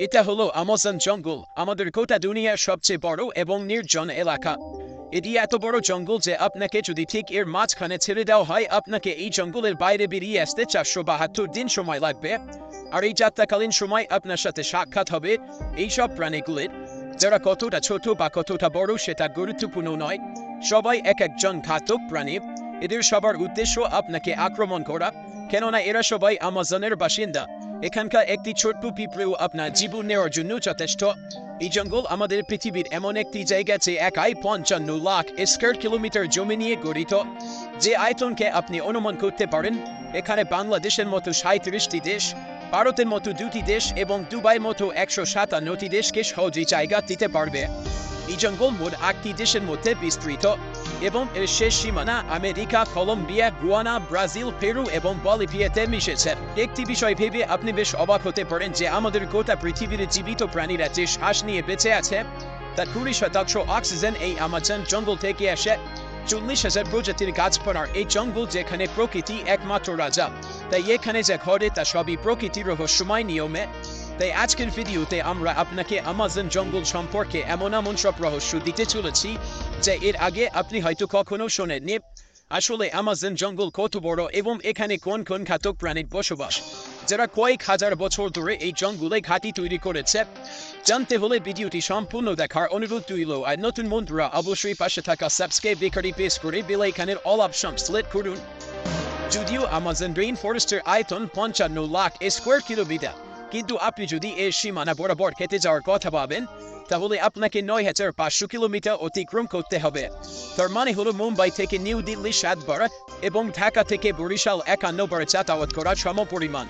এটা হলো আমাজন জঙ্গল, আমাদের গোটা দুনিয়ার সবচেয়ে বড় এবং নির্জন এলাকা। এটি এত বড় জঙ্গল যে আপনাকে যদি ঠিক এর মাঝখানে ছেড়ে দেওয়া হয়, আপনাকে এই জঙ্গলের বাইরে বেরিয়ে আসতে 472 দিন সময় লাগবে। আর এই যাত্রাকালীন সময় আপনার সাথে সাক্ষাৎ হবে এইসব প্রাণীগুলির, যারা কতটা ছোট বা কতটা বড় সেটা গুরুত্বপূর্ণ নয়। সবাই এক একজন ঘাতক প্রাণী। এদের সবার উদ্দেশ্য আপনাকে আক্রমণ করা, কেননা এরা সবাই আমাজনের বাসিন্দা। এখানকার একটি ছোট্ট পিঁপড়েও আপনার জীবন নেওয়ার জন্য যথেষ্ট। এই জঙ্গল আমাদের পৃথিবীর এমন একটি জায়গা যে একাই 55 লাখ স্কয়ার কিলোমিটার জমি নিয়ে গঠিত, যে আয়তনকে আপনি অনুমান করতে পারেন এখানে বাংলাদেশের মতো 37টি দেশ, ভারতের মতো 2টি দেশ এবং দুবাইয়ের মতো 157টি দেশকে সহজেই জায়গা দিতে পারবে। এই জঙ্গল মোট 8টি দেশের মধ্যে বিস্তৃত এবং এর শেষ সীমানা America, Colombia, Guyana, Brazil, Peru এবং বলিভিয়াতে মিশেছে। একটি বিষয় ভেবে আপনি বেশ অবাক হতে পারেন যে আমাদের গোটা পৃথিবীর জীবিত প্রাণীরা যে শ্বাস নিয়ে বেঁচে আছে তার 20% অক্সিজেন এই আমাজন জঙ্গল থেকে আসে। 40,000 প্রজাতির গাছপালার এই জঙ্গল, যেখানে প্রকৃতি একমাত্র রাজা, তাই এখানে যা ঘটে তা সবই প্রকৃতির রহস্যময় নিয়মে। তাই আজকের ভিডিওতে আমরা আপনাকে আমাজন জঙ্গল সম্পর্কে এমন সব রহস্য দিতে চলেছি যে এর আগে আপনি হয়তো কখনো শোনেননি। আসলে আমাজন জঙ্গল কত বড় এবং এখানে কোন কোন ঘাতক প্রাণীর বসবাস, যারা কয়েক হাজার বছর ধরে এই জঙ্গলে ঘাঁটি তৈরি করেছে, জানতে হলে ভিডিওটি সম্পূর্ণ দেখার অনুরোধ রইল। আর নতুন বন্ধুরা অবশ্যই পাশে থাকা সাবস্ক্রাইব বেকারি প্রেস করে বেল আইকনের অল অপশন সিলেক্ট করুন। যদিও আমাজন রেইন ফরেস্টের আয়তন 55 লাখ স্কয়ার কিলোমিটার, কিন্তু আপনি যদি এর সীমানা বরাবর হেঁটে যাওয়ার কথা ভাবেন তাহলে আপনাকে 9,500 কিলোমিটার অতিক্রম করতে হবে। তার মানে হলো মুম্বাই থেকে নিউ দিল্লি 7 বার এবং ঢাকা থেকে বরিশাল 51 বার যাতায়াত করার সমপরিমাণ।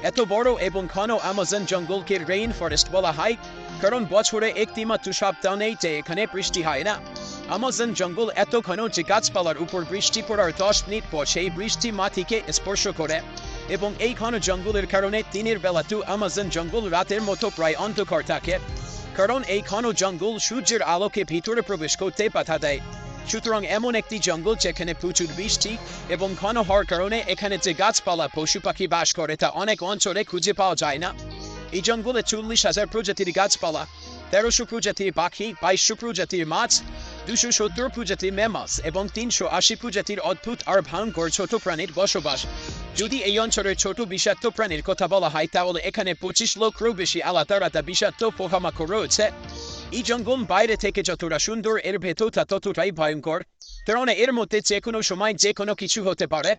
এত বড় এবং ঘন আমাজন জঙ্গলকে রেইন ফরেস্ট বলা হয় কারণ বছরে একটি মাত্র সপ্তাহ নেই যে এখানে বৃষ্টি হয় না। আমাজন জঙ্গল এত ঘন যে গাছপালার উপর বৃষ্টি পড়ার 10 মিনিট পর সেই বৃষ্টি মাটিকে স্পর্শ করে, এবং এই ঘন জঙ্গলের কারণে দিনের বেলাতেও আমাজন জঙ্গল রাতের মতো প্রায় অন্ধকার থাকে, কারণ এই ঘন জঙ্গল সূর্যের আলোকে ভিতরে প্রবেশ করতে বাধা দেয়। সুতরাং এমন একটি জঙ্গল যেখানে প্রচুর বৃষ্টি এবং ঘন হওয়ার কারণে এখানে যে গাছপালা পশু পাখি বাস করে তা অনেক অঞ্চলে খুঁজে পাওয়া যায় না। এই জঙ্গলে 40,000 প্রজাতির গাছপালা, 1300 প্রজাতির পাখি, 2200 প্রজাতির মাছ, 270 প্রজাতির ম্যামাস এবং 380 প্রজাতির অদ্ভুত আর ভয়ঙ্কর ছোট প্রাণীর বসবাস। যদি এই অঞ্চলের ছোট বিষাক্ত প্রাণীর কথা বলা হয় তাহলে এখানে 25 লক্ষেরও বেশি আলাদা বিষাক্ত পোকামাকড় রয়েছে। এই জঙ্গল বাইরে থেকে যতটা সুন্দর, এর ভেতরটা ততটাই ভয়ঙ্কর, কারণ এর মধ্যে যে কোনো সময় যে কোনো কিছু হতে পারে।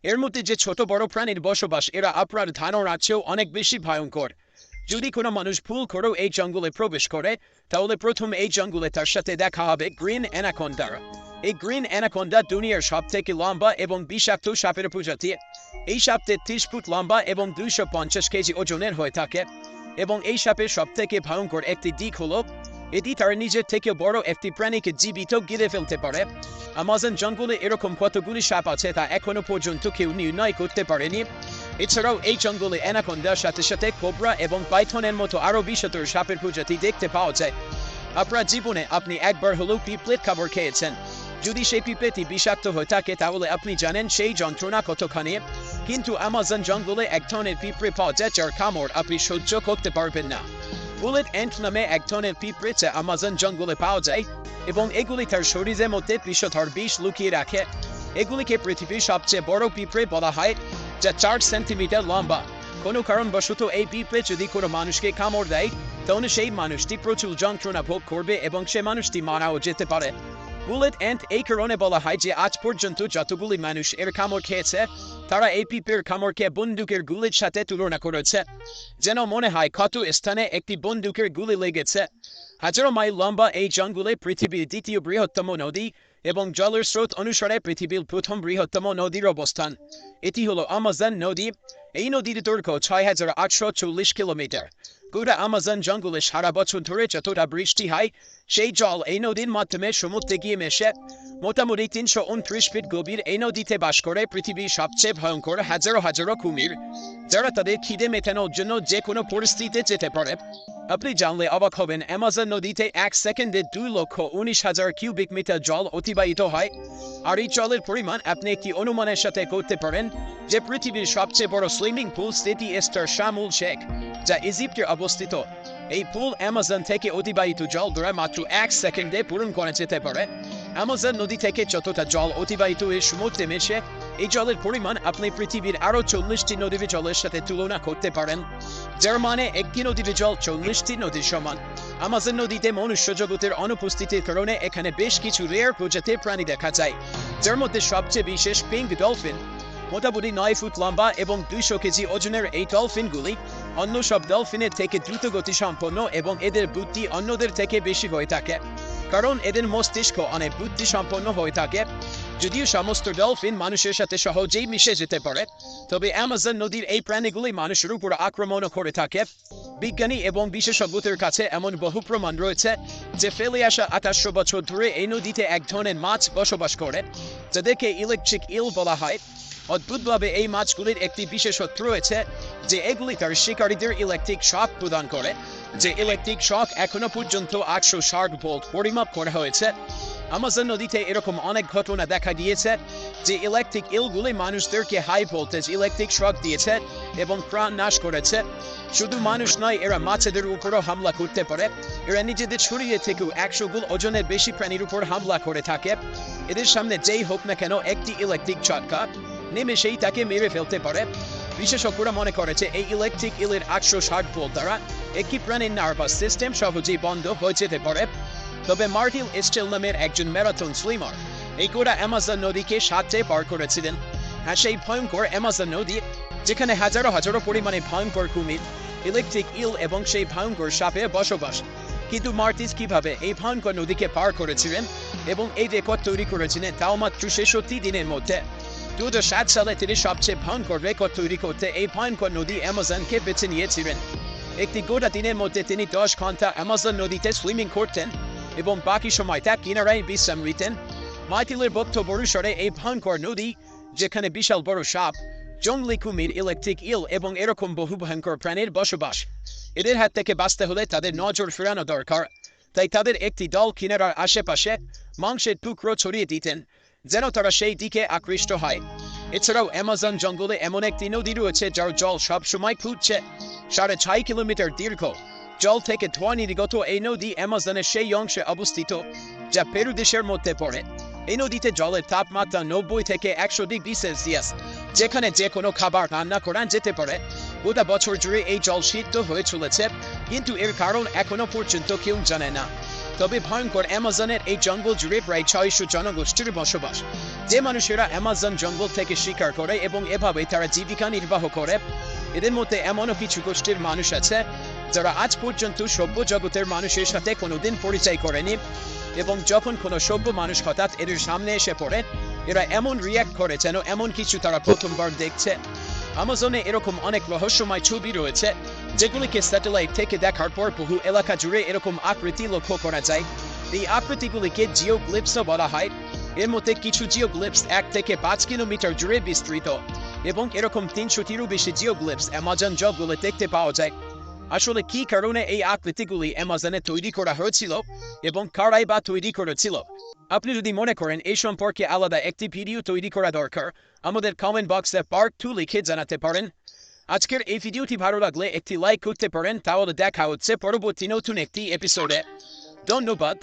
এর মধ্যে যে ছোট বড় প্রাণীর বসবাস, এরা আপনার ধারণার চেয়েও অনেক বেশি ভয়ঙ্কর। যদি কোনো মানুষ ভুল করেও এই জঙ্গলে প্রবেশ করে তাহলে প্রথম এই জঙ্গলে তার সাথে দেখা হবে গ্রিন অ্যানাকোন্ডার। এই গ্রিন অ্যানাকোন্ডা দুনিয়ার সব থেকে লম্বা এবং বিষাক্ত সাপের প্রজাতি। এই সাপ 33 ফুট লম্বা এবং 250 কেজি ওজনের হয়ে থাকে, এবং এই সাপের সব থেকে ভয়ঙ্কর একটি দিক হলো এটি তার নিজের থেকে বড় একটি প্রাণীকে জীবিত গিলে ফেলতে পারে। আমাজন জঙ্গলে এরকম কতগুলি সাপ আছে তা এখনো পর্যন্ত কেউ নির্ণয় করতে পারেনি। এছাড়াও এই জঙ্গলে অ্যানাকোন্ডার সাথে সাথে কোবরা এবং পাইথনের মতো আরও বিষাক্ত সাপের প্রজাতি দেখতে পাওয়া যায়। আপনার জীবনে আপনি একবার হলেও পিঁপড়ের খাবার খেয়েছেন। যদি সেই পিঁপড়েটি বিষাক্ত হয়ে থাকে তাহলে আপনি জানেন সেই যন্ত্রণা কতখানি। কিন্তু আমাজন জঙ্গলে এক ধরনের পিঁপড়ে পাওয়া যায় যার কামড় আপনি সহ্য করতে পারবেন না। বুলেট অ্যান্ট নামে এক ধরনের পিঁপড়ে যা আমাজন জঙ্গলে পাওয়া যায়, এবং এগুলি তার শরীরের মধ্যে বিষধর বিষ লুকিয়ে রাখে। এগুলিকে পৃথিবীর সবচেয়ে বড় পিঁপড়ে বলা হয়, যা 4 সেন্টিমিটার লম্বা। কোনো কারণবশত এই পিঁপড়ে যদি কোনো মানুষকে কামড় দেয় তাহলে সেই মানুষটি প্রচুর যন্ত্রণা ভোগ করবে এবং সে মানুষটি মারাও যেতে পারে। বুলেট অ্যান্ট এই কারণে বলা হয় যে আজ পর্যন্ত যতগুলি মানুষ এর কামড় খেয়েছে তারা এই পিঁপড়ের কামড়কে বন্দুকের গুলির সাথে তুলনা করেছে, যেন মনে হয় কত স্থানে একটি বন্দুকের গুলি লেগেছে। হাজারো মাইল লম্বা এই জঙ্গলে পৃথিবীর দ্বিতীয় বৃহত্তম নদী এবং জলের স্রোত অনুসারে পৃথিবীর প্রথম বৃহত্তম নদীর অবস্থান। এটি হলো আমাজন নদী। এই নদীর দৈর্ঘ্য 6,840 কিলোমিটার। গোটা আমাজন জঙ্গলে সারা বছর ধরে যতটা বৃষ্টি হয় সেই জল এই নদীর মাধ্যমে সমুদ্রে গিয়ে মেশে। মোটামুটি 329 ফিট গভীর এই নদীতে বাস করে পৃথিবীর সবচেয়ে ভয়ঙ্কর হাজারো কুমির, যারা তাদের খিদে মেটানোর জন্য যে কোনো পরিস্থিতিতে যেতে পারে। আপনি জানলে অবাক হবেন, আমাজন নদীতে 1 সেকেন্ডে 2,19,000 কিউবিক মিটার জল অতিবাহিত হয়। আর এই জলের পরিমাণ আপনি একটি অনুমানের সাথে করতে পারেন যে পৃথিবীর সবচেয়ে বড় swimming pool city star Sharm El Sheikh, যা ইজিপ্টে অবস্থিত, এই পুল অ্যামাজন থেকে অতিবাহিত জল দ্বারা মাত্র 1 সেকেন্ডে পূরণ করা যেতে পারে। অ্যামাজন নদী থেকে যতটা জল অতিবাহিত হয়ে সমুদ্রে মেশে, এই জলের পরিমাণ আপনি পৃথিবীর আরও 40টি নদীর জলের সাথে তুলনা করতে পারেন, যার মানে একটি নদীর জল 40টি নদীর সমান। অ্যামাজন নদীতে মনুষ্য জগতের অনুপস্থিতির কারণে এখানে বেশ কিছু রেয়ার প্রজাতির প্রাণী দেখা যায়, যার মধ্যে সবচেয়ে বিশেষ পিঙ্ক ডলফিন। মোটামুটি 9 ফুট লম্বা এবং 200 কেজি ওজনের এই ডলফিনগুলি অন্য সব ডলফিনের থেকে দ্রুত গতি সম্পন্ন এবং এদের বুদ্ধি অন্যদের থেকে বেশি হয়ে থাকে, কারণ এদের মস্তিষ্ক অনেক বুদ্ধি সম্পন্ন হয়ে থাকে। যদিও সমস্ত ডলফিন মানুষের সাথে সহজেই মিশে যেতে পারে, তবে অ্যামাজন নদীর এই প্রাণীগুলি মানুষের উপর আক্রমণ করে থাকে। বিজ্ঞানী এবং বিশেষজ্ঞদের কাছে এমন বহু প্রমাণ রয়েছে যে ফেলে আসা 2800 বছর ধরে এই নদীতে এক ধরনের মাছ বসবাস করে, যাদেরকে ইলেকট্রিক ইল বলা হয়। অদ্ভুতভাবে এই মাছগুলির একটি বিশেষত্ব রয়েছে যে এগুলি তার শিকারীদের ইলেকট্রিক শক প্রদান করে, যে ইলেকট্রিক শক এখনো পর্যন্ত 860 ভোল্ট পরিমাপ করা হয়েছে। অ্যামাজন নদীতে এরকম অনেক ঘটনা দেখা দিয়েছে যে ইলেকট্রিক ইলগুলি মানুষদেরকে হাই ভোল্টেজ ইলেকট্রিক শক দিয়েছে এবং প্রাণ নাশ করেছে। শুধু মানুষ নয়, এরা মাছেদের উপরও হামলা করতে পারে। এরা নিজেদের ছড়িয়ে থেকেও 100 গুণ ওজনের বেশি প্রাণীর উপর হামলা করে থাকে। এদের সামনে যেই হোক না কেন একটি ইলেকট্রিক ঝটকা নিমেষেই তাকে মেরে ফেলতে পারে। বিশেষজ্ঞরা মনে করেছে এই ইলেকট্রিক ইলের 860 ভোল্ট দ্বারা একটি প্রাণীর নার্ভাস সিস্টেম সহজেই বন্ধ হয়ে যেতে পারে। তবে মার্টিন স্টেল নামের একজন ম্যারাথন সুইমার এই গোটা অ্যামাজন নদীকে 7টে পার করেছিলেন। হ্যাঁ, সেই ভয়ঙ্কর অ্যামাজন নদী যেখানে হাজারো হাজারো পরিমাণে ভয়ঙ্কর কুমির, ইলেকট্রিক ইল এবং সেই ভয়ঙ্কর সাপের বসবাস। কিন্তু মার্টিন কিভাবে এই ভয়ঙ্কর নদীকে পার করেছিলেন এবং এই রেকর্ড তৈরি করেছিলেন তাও মাত্র 66 দিনের মধ্যে। 2007 সালে তিনি সবচেয়ে ভয়ঙ্কর রেকর্ড তৈরি করতে এই ভয়ঙ্কর নদী অ্যামাজনকে বেছে নিয়েছিলেন। একটি গোটা দিনের মধ্যে তিনি 10 ঘন্টা অ্যামাজন নদীতে সুইমিং করতেন এবং বাকি সময়টা কিনারায় বিশ্রাম নিতেন। মার্টিনের বক্তব্য অনুসারে এই ভয়ঙ্কর নদী, যেখানে বিশাল বড় সাপ, জঙ্গলি কুমির, ইলেকট্রিক ইল এবং এরকম বহু ভয়ঙ্কর প্রাণীর বসবাস, এদের হাত থেকে বাঁচতে হলে তাদের নজর ফেরানো দরকার। তাই তাদের একটি দল কিনারার আশেপাশে মাংসের টুকরো ছড়িয়ে দিতেন যেন তারা সেই দিকে আকৃষ্ট হয়। এছাড়াও অ্যামাজন জঙ্গলে এমন একটি নদী রয়েছে যার জল সবসময় ফুটছে। 6.5 কিলোমিটার দীর্ঘ, জল থেকে ধোঁয়া নির্গত এই নদী অ্যামাজনের সেই অংশে অবস্থিত যা পেরু দেশের মধ্যে পড়ে। এই নদীতে জলের তাপমাত্রা 90 থেকে 100 ডিগ্রি সেলসিয়াস, যেখানে যে কোনো খাবার রান্না করা যেতে পারে। গোটা বছর জুড়ে এই জল সিদ্ধ হয়ে চলেছে, কিন্তু এর কারণ এখনো পর্যন্ত কেউ জানে না। তবে ভয়ঙ্কর অ্যামাজনের এই জঙ্গল জুড়ে প্রায় 600 জনগোষ্ঠীর বসবাস, যে মানুষেরা অ্যামাজন জঙ্গল থেকে শিকার করে এবং এভাবে তারা জীবিকা নির্বাহ করে। এদের মধ্যে এমনও কিছু গোষ্ঠীর মানুষ আছে যারা আজ পর্যন্ত সভ্য জগতের মানুষের সাথে কোনোদিন পরিচয় করেনি, এবং যখন কোনো সভ্য মানুষ হঠাৎ এদের সামনে এসে পড়ে, এরা এমন রিয়্যাক্ট করে যেন এমন কিছু তারা প্রথমবার দেখছে। অ্যামাজনে এরকম অনেক রহস্যময় ছবি রয়েছে যেগুলিকে স্যাটেলাইট থেকে দেখার পর বহু এলাকা জুড়ে এরকম আকৃতি লক্ষ্য করা যায়। এই আকৃতিগুলিকে জিওগ্লিপসও বলা হয়। এর মধ্যে কিছু জিওগ্লিপস 1 থেকে 5 কিলোমিটার জুড়ে বিস্তৃত, এবং এরকম 300টিরও বেশি জিওগ্লিপস অ্যামাজন জঙ্গলে দেখতে পাওয়া যায়। আসলে কি কারণে এই আকৃতিগুলি অ্যামাজনে তৈরি করা হয়েছিল এবং কারাই বা তৈরি করেছিল? আপনি যদি মনে করেন এই সম্পর্কে আলাদা একটি ভিডিও তৈরি করা দরকার, আমাদের কমেন্ট বক্সে পার্ট 2 লিখে জানাতে পারেন। আজকের এই ভিডিওটি ভালো লাগলে একটি লাইক করতে পারেন। তাহলে দেখা হচ্ছে পরবর্তী নতুন একটি এপিসোডে। ধন্যবাদ।